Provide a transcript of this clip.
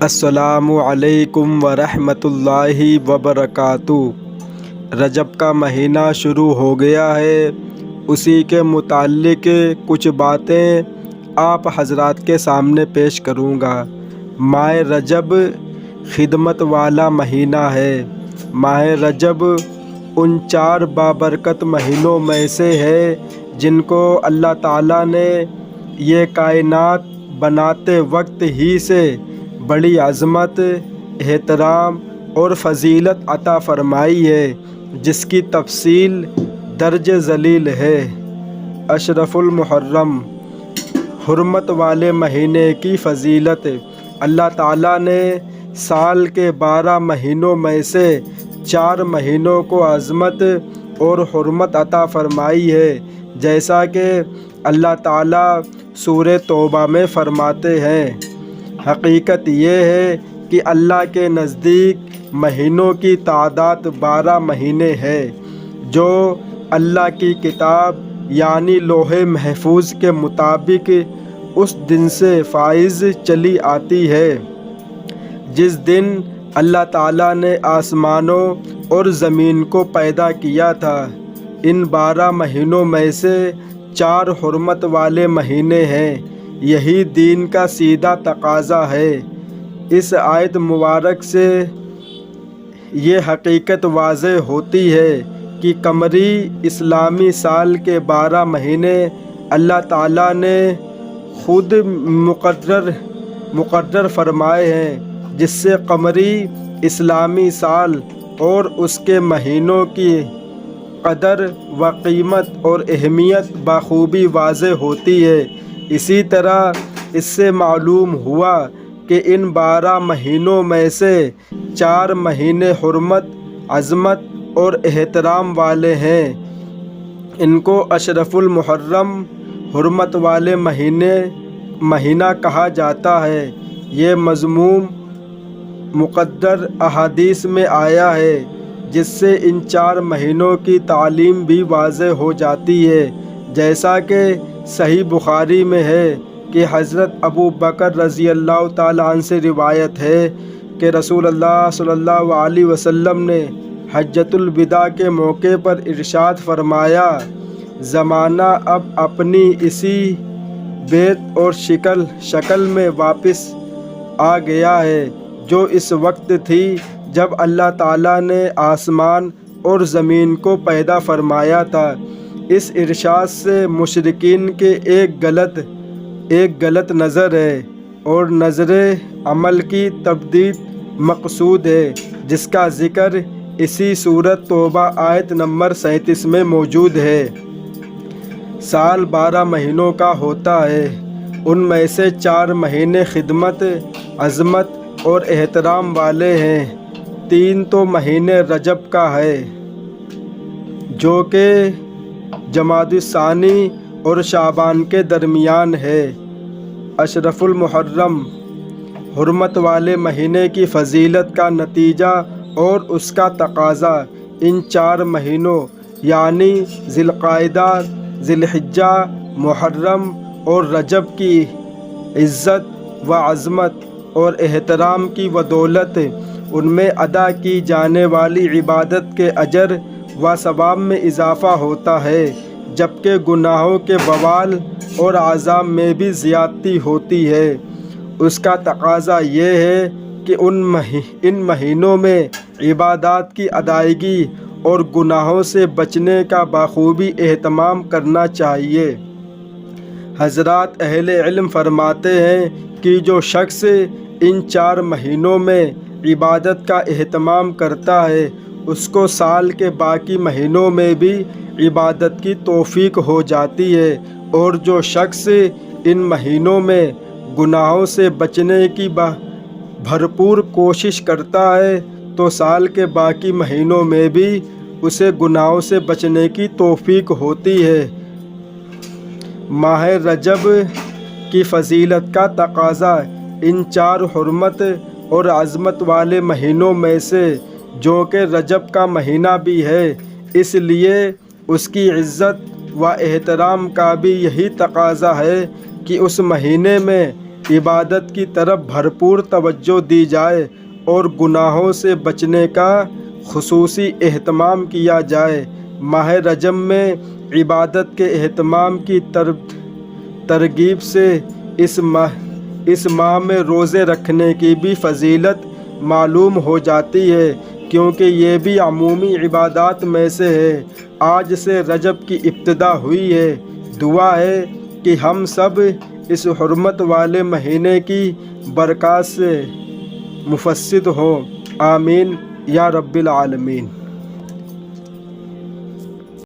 السلام علیکم ورحمۃ اللہ وبرکاتہ۔ رجب کا مہینہ شروع ہو گیا ہے، اسی کے متعلق کچھ باتیں آپ حضرات کے سامنے پیش کروں گا۔ ماہ رجب خدمت والا مہینہ ہے۔ ماہ رجب ان 4 بابرکت مہینوں میں سے ہے جن کو اللہ تعالیٰ نے یہ کائنات بناتے وقت ہی سے بڑی عظمت، احترام اور فضیلت عطا فرمائی ہے، جس کی تفصیل درج ذیل ہے۔ اشرف المحرم، حرمت والے مہینے کی فضیلت۔ اللہ تعالیٰ نے سال کے 12 مہینوں میں سے 4 مہینوں کو عظمت اور حرمت عطا فرمائی ہے، جیسا کہ اللہ تعالیٰ سورہ توبہ میں فرماتے ہیں۔ حقیقت یہ ہے کہ اللہ کے نزدیک مہینوں کی تعداد 12 مہینے ہے، جو اللہ کی کتاب یعنی لوح محفوظ کے مطابق اس دن سے فائض چلی آتی ہے جس دن اللہ تعالیٰ نے آسمانوں اور زمین کو پیدا کیا تھا۔ ان 12 مہینوں میں سے 4 حرمت والے مہینے ہیں۔ یہی دین کا سیدھا تقاضا ہے۔ اس آیت مبارک سے یہ حقیقت واضح ہوتی ہے کہ قمری اسلامی سال کے 12 مہینے اللہ تعالیٰ نے خود مقرر فرمائے ہیں، جس سے قمری اسلامی سال اور اس کے مہینوں کی قدر و قیمت اور اہمیت بخوبی واضح ہوتی ہے۔ اسی طرح اس سے معلوم ہوا کہ ان 12 مہینوں میں سے 4 مہینے حرمت، عظمت اور احترام والے ہیں۔ ان کو اشرف المحرم، حرمت والے مہینہ کہا جاتا ہے۔ یہ مضمون مقدر احادیث میں آیا ہے، جس سے ان 4 مہینوں کی تعلیم بھی واضح ہو جاتی ہے، جیسا کہ صحیح بخاری میں ہے کہ حضرت ابو بکر رضی اللہ تعالیٰ عنہ سے روایت ہے کہ رسول اللہ صلی اللہ علیہ وسلم نے حجۃ الوداع کے موقع پر ارشاد فرمایا، زمانہ اب اپنی اسی بیت اور شکل میں واپس آ گیا ہے جو اس وقت تھی جب اللہ تعالیٰ نے آسمان اور زمین کو پیدا فرمایا تھا۔ اس ارشاد سے مشرکین کے ایک غلط نظر ہے اور نظر عمل کی تبدید مقصود ہے، جس کا ذکر اسی سورۃ توبہ آیت نمبر 37 میں موجود ہے۔ سال 12 مہینوں کا ہوتا ہے۔ ان میں سے 4 مہینے خدمت، عظمت اور احترام والے ہیں۔ 3 تو مہینے رجب کا ہے، جو کہ جمادی الثانی اور شعبان کے درمیان ہے۔ اشرف المحرم، حرمت والے مہینے کی فضیلت کا نتیجہ اور اس کا تقاضا ان 4 مہینوں یعنی ذی القعدہ، ذی الحجہ، محرم اور رجب کی عزت و عظمت اور احترام کی بدولت ان میں ادا کی جانے والی عبادت کے اجر و ثواب میں اضافہ ہوتا ہے، جبکہ گناہوں کے بوال اور عذاب میں بھی زیادتی ہوتی ہے۔ اس کا تقاضا یہ ہے کہ ان مہینوں میں عبادات کی ادائیگی اور گناہوں سے بچنے کا بخوبی اہتمام کرنا چاہیے۔ حضرات اہل علم فرماتے ہیں کہ جو شخص ان 4 مہینوں میں عبادت کا اہتمام کرتا ہے، اس کو سال کے باقی مہینوں میں بھی عبادت کی توفیق ہو جاتی ہے، اور جو شخص ان مہینوں میں گناہوں سے بچنے کی بھرپور کوشش کرتا ہے تو سال کے باقی مہینوں میں بھی اسے گناہوں سے بچنے کی توفیق ہوتی ہے۔ ماہ رجب کی فضیلت کا تقاضا ان 4 حرمت اور عظمت والے مہینوں میں سے جو کہ رجب کا مہینہ بھی ہے، اس لیے اس کی عزت و احترام کا بھی یہی تقاضا ہے کہ اس مہینے میں عبادت کی طرف بھرپور توجہ دی جائے اور گناہوں سے بچنے کا خصوصی اہتمام کیا جائے۔ ماہ رجب میں عبادت کے اہتمام کی ترغیب سے اس ماہ میں روزے رکھنے کی بھی فضیلت معلوم ہو جاتی ہے، کیونکہ یہ بھی عمومی عبادات میں سے ہے۔ آج سے رجب کی ابتدا ہوئی ہے۔ دعا ہے کہ ہم سب اس حرمت والے مہینے کی برکات سے مفسد ہوں۔ آمین یا رب العالمین۔